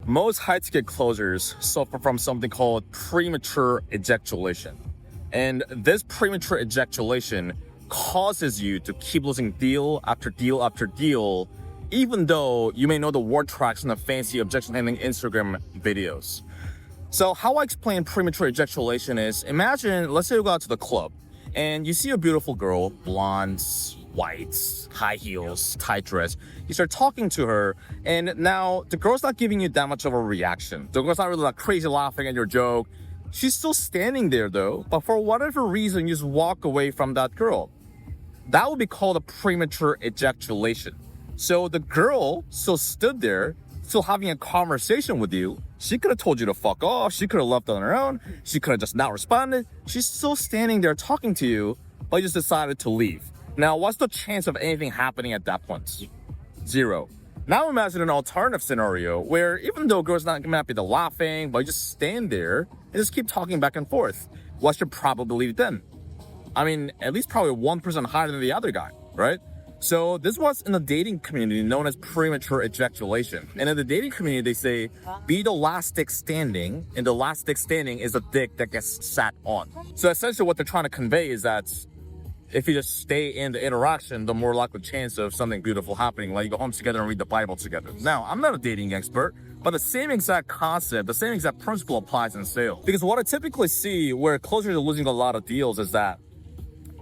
Most high-ticket closers suffer from something called premature eject-ulation. And this premature eject-ulation causes you to keep losing deal after deal after deal, even though you may know the word tracks in the fancy objection handling Instagram videos. So how I explain premature eject-ulation is, imagine, let's say you go out to the club and you see a beautiful girl, blondes, whites, high heels, tight dress. You start talking to her, and now the girl's not giving you that much of a reaction. The girl's not really like crazy laughing at your joke. She's still standing there though, but for whatever reason, you just walk away from that girl. That would be called a premature eject-ulation. So the girl still stood there, still having a conversation with you. She could have told you to fuck off. She could have left on her own. She could have just not responded. She's still standing there talking to you, but you just decided to leave. Now, what's the chance of anything happening at that point? 0. Now imagine an alternative scenario where even though girls not gonna be the laughing, but you just stand there and just keep talking back and forth. What's your probability then? I mean, at least probably 1% higher than the other guy, right? So this was in the dating community known as premature ejaculation. And in the dating community, they say, be the last dick standing, and the last dick standing is the dick that gets sat on. So essentially what they're trying to convey is that if you just stay in the interaction, the more likely chance of something beautiful happening, like you go home together and read the Bible together. Now, I'm not a dating expert, but the same exact concept, the same exact principle applies in sales. Because what I typically see where closers are losing a lot of deals is that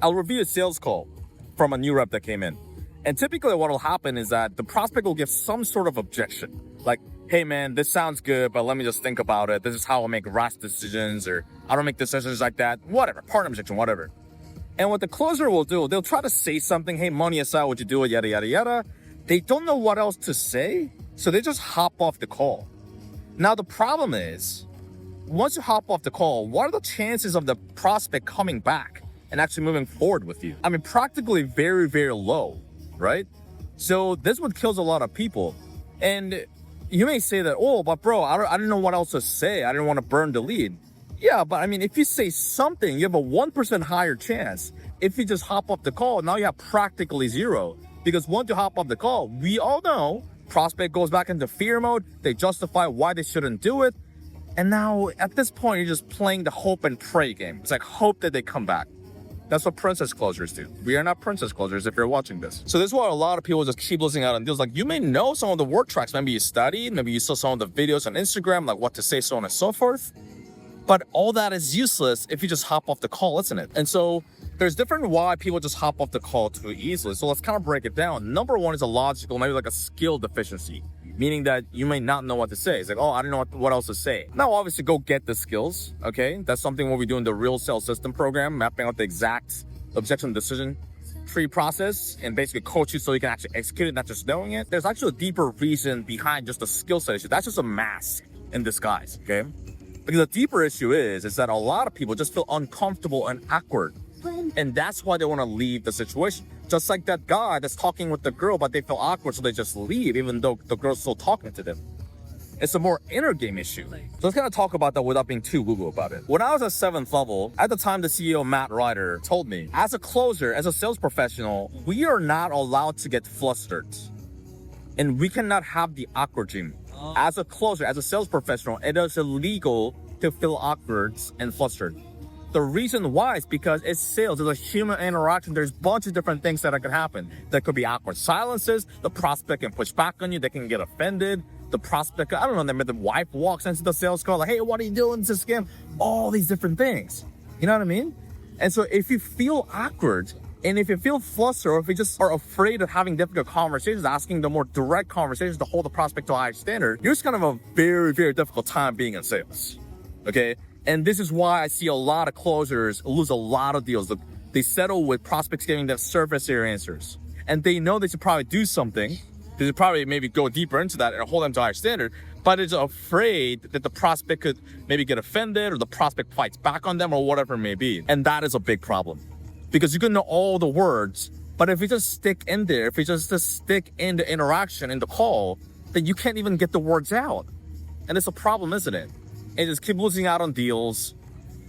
I'll review a sales call from a new rep that came in. And typically what will happen is that the prospect will give some sort of objection. Like, hey man, this sounds good, but let me just think about it. This is how I make rash decisions, or I don't make decisions like that. Whatever, partner objection, whatever. And what the closer will do, they'll try to say something, hey, money aside, would you do it, yada, yada, yada. They don't know what else to say, so they just hop off the call. Now, the problem is, once you hop off the call, what are the chances of the prospect coming back and actually moving forward with you? I mean, practically very, very low, right? So this one kills a lot of people. And you may say that, oh, but bro, I didn't know what else to say. I didn't want to burn the lead. Yeah, but I mean, if you say something, you have a 1% higher chance. If you just hop off the call, now you have practically 0. Because once you hop off the call, we all know prospect goes back into fear mode. They justify why they shouldn't do it. And now at this point, you're just playing the hope and pray game. It's like hope that they come back. That's what princess closers do. We are not princess closers if you're watching this. So this is why a lot of people just keep losing out on deals. Like, you may know some of the word tracks. Maybe you studied, maybe you saw some of the videos on Instagram, like what to say, so on and so forth. But all that is useless if you just hop off the call, isn't it? And so there's different why people just hop off the call too easily. So let's kind of break it down. Number one is a logical, maybe like a skill deficiency, meaning that you may not know what to say. It's like, oh, I don't know what else to say. Now, obviously, go get the skills, okay? That's something what we do in the real sales system program, mapping out the exact objection decision tree process and basically coach you so you can actually execute it, not just knowing it. There's actually a deeper reason behind just the skill set issue. That's just a mask in disguise, okay? Because the deeper issue is that a lot of people just feel uncomfortable and awkward. And that's why they want to leave the situation. Just like that guy that's talking with the girl, but they feel awkward, so they just leave, even though the girl's still talking to them. It's a more inner game issue. So let's kind of talk about that without being too woo-woo about it. When I was at 7th level, at the time the CEO, Matt Ryder, told me, as a closer, as a sales professional, we are not allowed to get flustered. And we cannot have the awkward gene. As a closer, as a sales professional, it is illegal to feel awkward and flustered. The reason why is because it's sales. It's a human interaction. There's a bunch of different things that could happen. There could be awkward silences. The prospect can push back on you. They can get offended. The prospect, I don't know, the wife walks into the sales call like, hey, what are you doing? It's a scam. All these different things. You know what I mean? And so if you feel awkward, and if you feel flustered, or if you just are afraid of having difficult conversations, asking the more direct conversations to hold the prospect to a higher standard, you're just kind of a very, very difficult time being in sales. Okay? And this is why I see a lot of closers lose a lot of deals. They settle with prospects giving them surface area answers. And they know they should probably do something. They should probably maybe go deeper into that and hold them to a higher standard. But it's afraid that the prospect could maybe get offended, or the prospect fights back on them, or whatever it may be. And that is a big problem. Because you can know all the words, but if you just stick in there, if you just stick in the interaction, in the call, then you can't even get the words out. And it's a problem, isn't it? And just keep losing out on deals.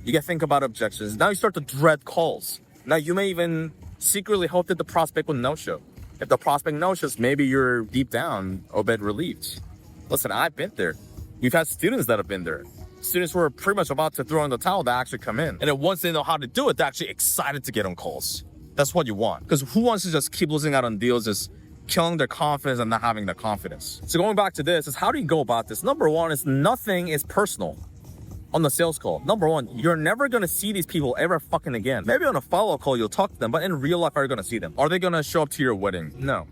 You gotta think about objections. Now you start to dread calls. Now you may even secretly hope that the prospect will no-show. If the prospect no-shows, maybe you're deep down a bit relieved. Listen, I've been there. We've had students that have been there. Students who are pretty much about to throw in the towel that actually come in. And then once they know how to do it, they're actually excited to get on calls. That's what you want. Because who wants to just keep losing out on deals, just killing their confidence and not having the confidence? So going back to this is, how do you go about this? Number one is, nothing is personal on the sales call. Number one, you're never going to see these people ever fucking again. Maybe on a follow-up call, you'll talk to them, but in real life, are you going to see them? Are they going to show up to your wedding? No.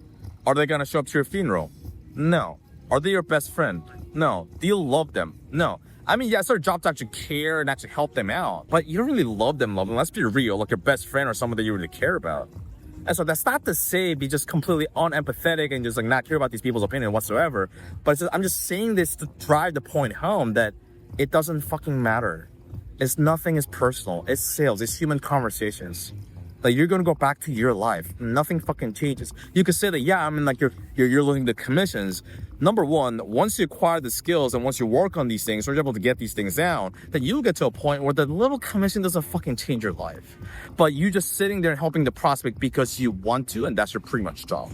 Are they going to show up to your funeral? No. Are they your best friend? No. Do you love them? No. I mean, yeah, it's their job to actually care and actually help them out, but you don't really love them. Let's be real, like your best friend or someone that you really care about. And so that's not to say be just completely unempathetic and just like not care about these people's opinion whatsoever. But it's just, I'm just saying this to drive the point home that it doesn't fucking matter. Nothing is personal. It's sales. It's human conversations. Like, you're gonna go back to your life. Nothing fucking changes. You could say that, yeah, I mean, like you're losing the commissions. Number one, once you acquire the skills and once you work on these things, or you're able to get these things down, then you'll get to a point where the little commission doesn't fucking change your life. But you just sitting there and helping the prospect because you want to, and that's your pretty much job.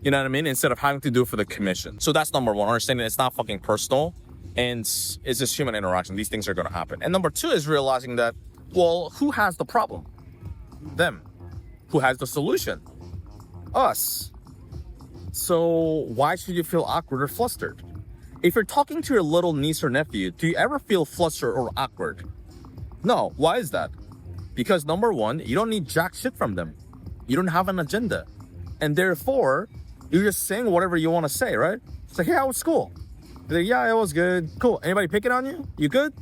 You know what I mean? Instead of having to do it for the commission. So that's number one, understanding it's not fucking personal and it's just human interaction. These things are gonna happen. And number two is realizing that, well, who has the problem? Them. Who has the solution? Us. So why should you feel awkward or flustered? If you're talking to your little niece or nephew, do you ever feel flustered or awkward? No. Why is that? Because number one, you don't need jack shit from them. You don't have an agenda. And therefore, you're just saying whatever you want to say, right? It's like, hey, how was school? You're like, yeah, it was good. Cool. Anybody picking on you? You good?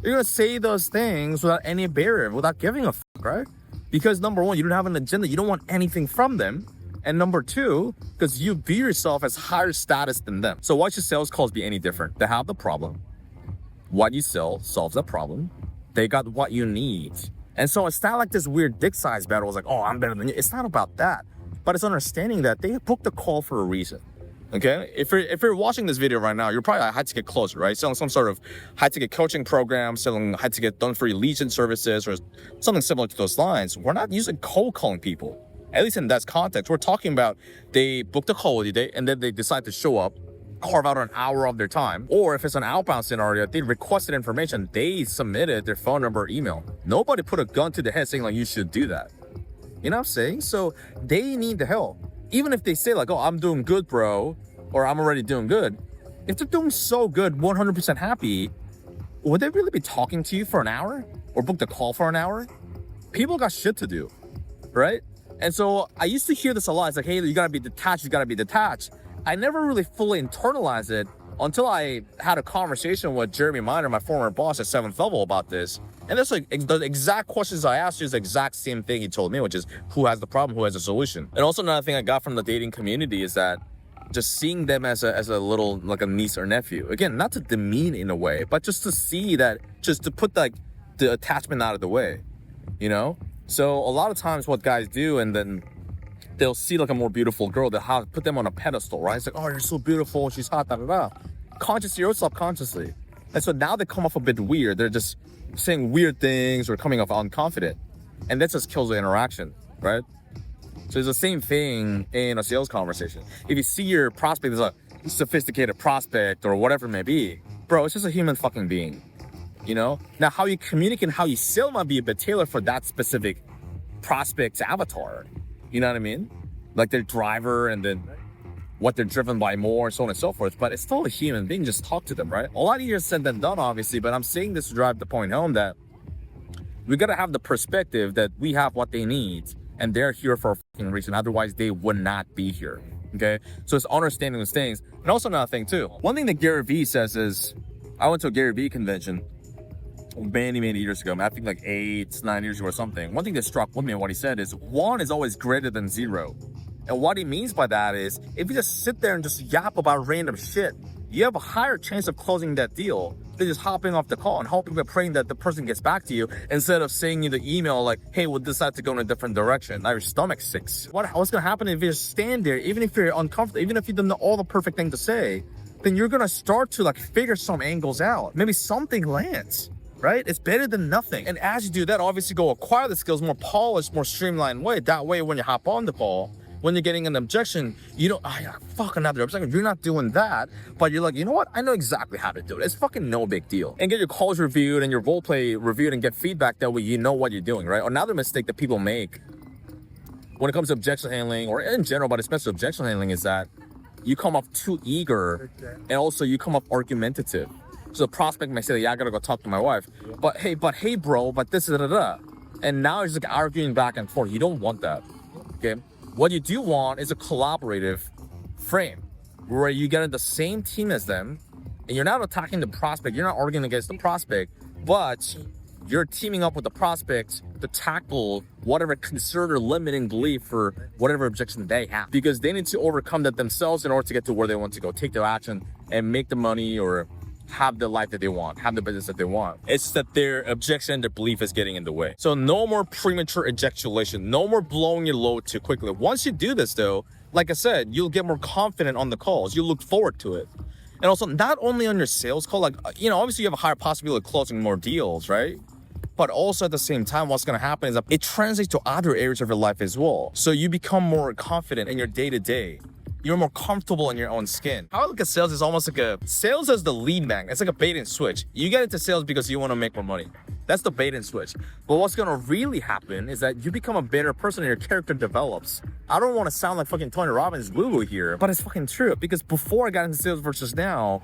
You're going to say those things without any barrier, without giving a fuck, right? Because number one, you don't have an agenda. You don't want anything from them. And number two, because you view yourself as higher status than them. So why should sales calls be any different? They have the problem. What you sell solves that problem. They got what you need. And so it's not like this weird dick size battle. It's like, oh, I'm better than you. It's not about that. But it's understanding that they booked the call for a reason. Okay, if you're watching this video right now, you're probably a high-ticket closer, right? Selling some sort of high-ticket coaching program, selling high-ticket done-for-you lead services, or something similar to those lines. We're not using cold calling people, at least in that context. We're talking about they booked a call with you, and then they decide to show up, carve out an hour of their time. Or if it's an outbound scenario, they requested information, they submitted their phone number or email. Nobody put a gun to the head saying like, you should do that. You know what I'm saying? So they need the help. Even if they say like, oh, I'm doing good, bro, or I'm already doing good. If they're doing so good, 100% happy, would they really be talking to you for an hour or book the call for an hour? People got shit to do, right? And so I used to hear this a lot. It's like, hey, you gotta be detached, you gotta be detached. I never really fully internalized it until I had a conversation with Jeremy Miner, my former boss at 7th Level, about this. And that's like the exact questions I asked you is the exact same thing he told me, which is who has the problem, who has a solution. And also another thing I got from the dating community is that just seeing them as a little, like a niece or nephew. Again, not to demean in a way, but just to see that, just to put like the attachment out of the way, you know? So a lot of times what guys do, and then they'll see like a more beautiful girl, they'll put them on a pedestal, right? It's like, oh, you're so beautiful, she's hot, da da da. Consciously or subconsciously. And so now they come off a bit weird. They're just saying weird things or coming off unconfident. And that just kills the interaction, right? So it's the same thing in a sales conversation. If you see your prospect as a sophisticated prospect or whatever it may be, bro, it's just a human fucking being, you know? Now, how you communicate and how you sell might be a bit tailored for that specific prospect's avatar. You know what I mean? Like their driver and then what they're driven by more, so on and so forth. But it's still a human being. Just talk to them, right? A lot easier said than done, obviously. But I'm saying this to drive the point home that we got to have the perspective that we have what they need. And they're here for a fucking reason. Otherwise, they would not be here. Okay? So it's understanding those things. And also another thing, too. One thing that Gary Vee says is, I went to a Gary Vee convention many years ago. I think like 8-9 years ago or something. One thing that struck with me, what he said is, 1 is always greater than 0. And what he means by that is, if you just sit there and just yap about random shit, you have a higher chance of closing that deal than just hopping off the call and hoping and praying that the person gets back to you instead of saying in the email like, hey, we'll decide to go in a different direction. Now your stomach sinks. What's going to happen if you just stand there, even if you're uncomfortable, even if you don't know all the perfect thing to say, then you're going to start to like figure some angles out. Maybe something lands, right? It's better than nothing. And as you do that, obviously go acquire the skills more polished, more streamlined way. That way, when you hop on the call, when you're getting an objection, you don't, fuck another objection. You're not doing that, but you're like, you know what? I know exactly how to do it. It's fucking no big deal. And get your calls reviewed and your role play reviewed and get feedback that way you know what you're doing, right? Another mistake that people make when it comes to objection handling, or in general, but especially objection handling, is that you come off too eager, and also you come off argumentative. So the prospect may say, yeah, I gotta go talk to my wife, but hey, bro, but this is and now it's like arguing back and forth. You don't want that. Okay, what you do want is a collaborative frame where you get in the same team as them, and you're not attacking the prospect. You're not arguing against the prospect, but you're teaming up with the prospect to tackle whatever concern or limiting belief for whatever objection they have, because they need to overcome that themselves in order to get to where they want to go, take their action and make the money or have the life that they want, have the business that they want. It's just that their objection, their belief is getting in the way. So no more premature ejaculation, no more blowing your load too quickly. Once you do this though, like I said, you'll get more confident on the calls. You look forward to it. And also not only on your sales call, like, obviously you have a higher possibility of closing more deals, right? But also at the same time, what's gonna happen is that it translates to other areas of your life as well. So you become more confident in your day-to-day. You're more comfortable in your own skin. How I look at sales is almost like sales as the lead magnet. It's like a bait and switch. You get into sales because you wanna make more money. That's the bait and switch. But what's gonna really happen is that you become a better person and your character develops. I don't wanna sound like fucking Tony Robbins woo-woo here, but it's fucking true. Because before I got into sales versus now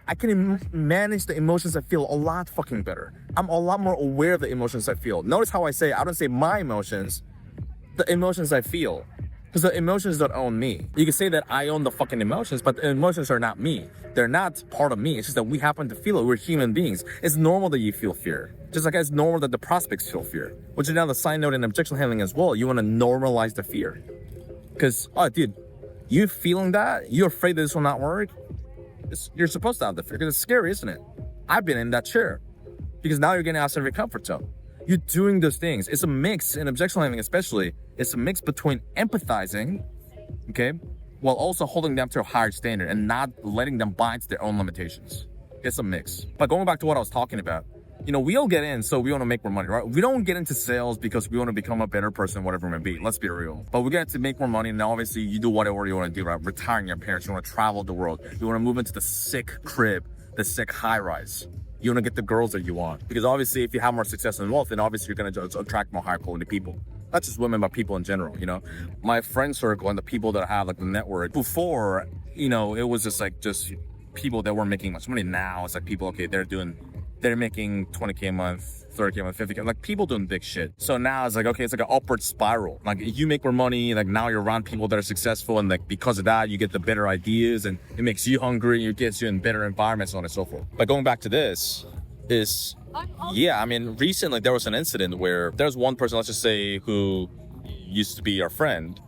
I can manage the emotions I feel a lot fucking better. I'm a lot more aware of the emotions I feel. Notice how I don't say my emotions, the emotions I feel. Because the emotions don't own me. You can say that I own the fucking emotions, but the emotions are not me. They're not part of me. It's just that we happen to feel it. We're human beings. It's normal that you feel fear. Just like it's normal that the prospects feel fear. Which is another side note in objection handling as well. You want to normalize the fear. Because, dude, you feeling that? You're afraid that this will not work? You're supposed to have the fear. Because it's scary, isn't it? I've been in that chair. Because now you're getting outside of your comfort zone. You're doing those things. It's a mix, in objection handling especially, it's a mix between empathizing, okay, while also holding them to a higher standard and not letting them buy into their own limitations. It's a mix. But going back to what I was talking about, we all get in so we want to make more money, right? We don't get into sales because we want to become a better person, whatever it may be. Let's be real. But we get to make more money, and obviously you do whatever you want to do, right? Retiring your parents, you want to travel the world, you want to move into the sick crib, the sick high-rise. You want to get the girls that you want. Because obviously, if you have more success and wealth, then obviously you're going to attract more high quality people. Not just women, but people in general, My friend circle and the people that I have, like the network, before, it was just people that weren't making much money. Now it's like people, okay, they're making 20K a month, 30K a month, 50K, like people doing big shit. So now it's like, okay, it's like an upward spiral. Like you make more money, like now you're around people that are successful, and like because of that, you get the better ideas, and it makes you hungry, it gets you in better environments, so on and so forth. But going back to this is, recently there was an incident where there's one person, let's just say, who used to be our friend,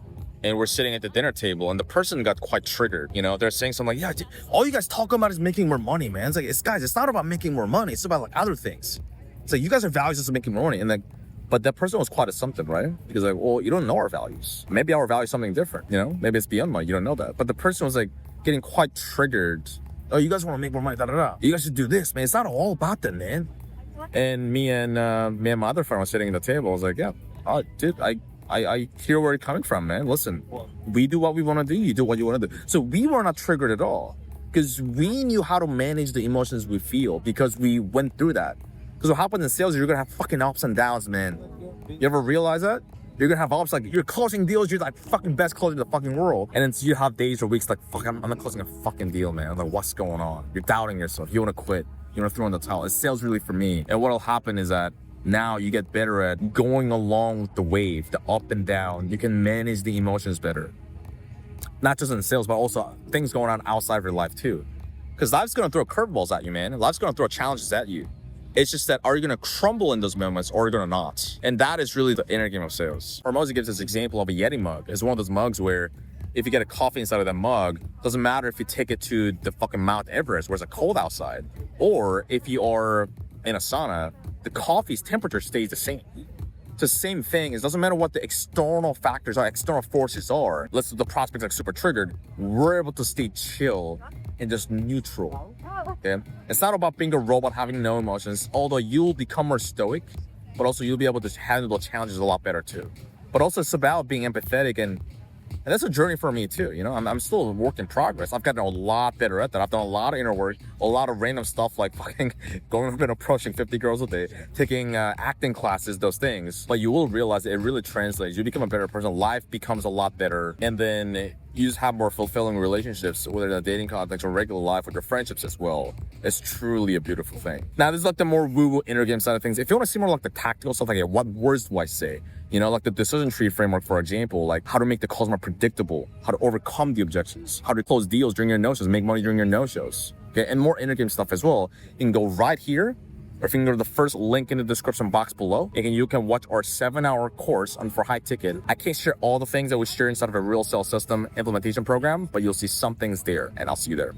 and we're sitting at the dinner table, and the person got quite triggered. They're saying something like, yeah, all you guys talk about is making more money, man. It's like, it's not about making more money. It's about like other things. It's like, you guys are values just making more money. And but that person was quite assumptive, right? Because like, well, you don't know our values. Maybe our value is something different, Maybe it's beyond money. You don't know that. But the person was like getting quite triggered. Oh, you guys want to make more money, You guys should do this, man. It's not all about that, man. And me and my other friend was sitting at the table. I was like, yeah, dude, I hear where you're coming from, man. Listen, we do what we want to do. You do what you want to do. So we were not triggered at all because we knew how to manage the emotions we feel because we went through that. Because what happens in sales is you're going to have fucking ups and downs, man. You ever realize that? You're going to have ups, like you're closing deals, you're like fucking best closer in the fucking world. And then you have days or weeks like, fuck, I'm not closing a fucking deal, man. I'm like, what's going on? You're doubting yourself. You want to quit. You want to throw in the towel. Is sales really for me? And what'll happen is that now you get better at going along with the wave, the up and down. You can manage the emotions better. Not just in sales, but also things going on outside of your life too. Because life's going to throw curveballs at you, man. Life's going to throw challenges at you. It's just that, are you going to crumble in those moments or are you going to not? And that is really the inner game of sales. Hormozy gives this example of a Yeti mug. It's one of those mugs where if you get a coffee inside of that mug, doesn't matter if you take it to the fucking Mount Everest where it's cold outside, or if you are in a sauna, the coffee's temperature stays the same. It's the same thing. It doesn't matter what the external factors are, external forces are. Let's say the prospect's like super triggered. We're able to stay chill and just neutral. Okay? It's not about being a robot having no emotions, although you'll become more stoic, but also you'll be able to handle the challenges a lot better too. But also it's about being empathetic, and that's a journey for me too. I'm still a work in progress. I've gotten a lot better at that. I've done a lot of inner work, a lot of random stuff like fucking going up and approaching 50 girls a day, taking acting classes, those things. But you will realize that it really translates. You become a better person. Life becomes a lot better. And then you just have more fulfilling relationships, whether in a dating context or regular life with your friendships as well. It's truly a beautiful thing. Now, this is like the more woo-woo inner game side of things. If you want to see more like the tactical stuff, like what words do I say? Like the decision tree framework, for example, like how to make the calls more predictable, how to overcome the objections, how to close deals during your no-shows, make money during your no-shows, okay? And more inner game stuff as well. You can go right here, or if you can go to the first link in the description box below, and you can watch our 7-hour course on for high ticket. I can't share all the things that we share inside of a real sales system implementation program, but you'll see some things there, and I'll see you there.